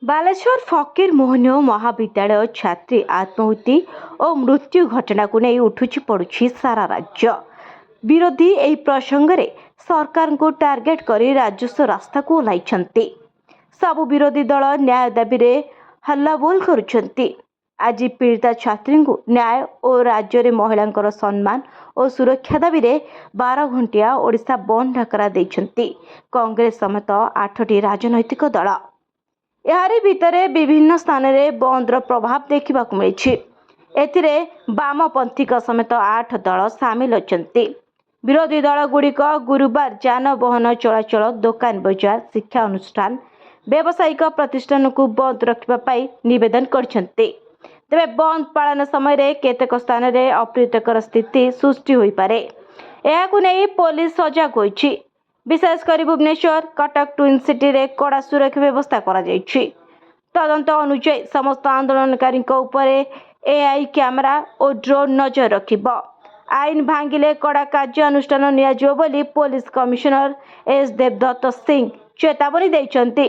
बालेश्वर फकीर मोहन महाविद्यालय छात्री आत्माहुति और मृत्यु घटना को नहीं उठुची पड़ुछि सारा राज्य। विरोधी एही प्रसंग रे सरकार को टार्गेट करी राजस्व रास्ता को ओह्लाइछन्ति। सबु विरोधी दल न्याय दाबी रे हल्लाबोल करुछन्ति। आज पीड़िता छात्री को न्याय और राज्य रे महिलांकर सम्मान और सुरक्षा दाबी रे 12 घंटिया ओडिशा बंद डाकरा दैछन्ति कांग्रेस समेत 8टी राजनैतिक दल। यारी भितरे विभिन्न स्थान में बंदर प्रभाव देखा मिली। एथिरे वामपंथी समेत 8 दल सामिल अछंती। विरोधी दल गुड़िक गुरुवार जानवाहन चलाचल, दुकान बजार, शिक्षा अनुष्ठान, व्यावसायिक प्रतिष्ठान को बंद रखापी निवेदन करछंती। तेबे बंद पालन समय केतेक स्थान में अप्रीतिकर स्थिति सृष्टि होई पारे। एहाकु नै पुलिस सजग होईछि। विशेषकर भुवनेश्वर, कटक ट्विन सिटी रे कड़ा सुरक्षा व्यवस्था करा जायछि। तदंत अनुसार समस्त आंदोलनकारी एआई कैमेरा और ड्रोन नजर रखिब। आईन भांगिले कड़ा कार्यानुष्ठान नियाजिबो बोली police commissioner S Devdutt Singh चेतावनी दैछन्ति।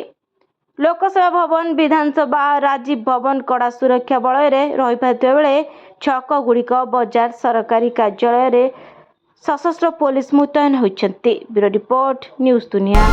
लोकसभा भवन, विधानसभा, राजीव भवन कड़ा सुरक्षा बलय रही बेले छक गुड़िक, बजार, सरकारी कार्यालय रे सशस्त्र पुलिस मुतयन होइछन्ति। ब्यूरो रिपोर्ट, न्यूज दुनिया।